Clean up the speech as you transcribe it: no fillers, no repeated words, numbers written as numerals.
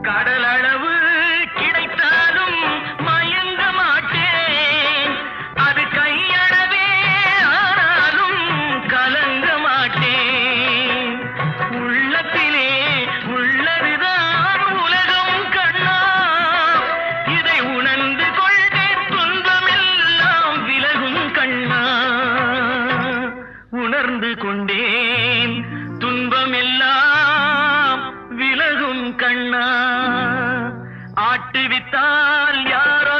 கடலளவு கிடைத்தாலும் மயங்க மாட்டேன். அது கையளவே ஆனாலும் கலங்க மாட்டேன். உள்ளத்திலே உள்ளதுதான் உலகம் கண்ணா, இதை உணர்ந்து கொண்டே துன்பமெல்லாம் விலகும் கண்ணா. உணர்ந்து கொண்டேன் துன்பமெல்லாம் விலகும் கண்ணா. ஆட்டுவித்தால் யாரோ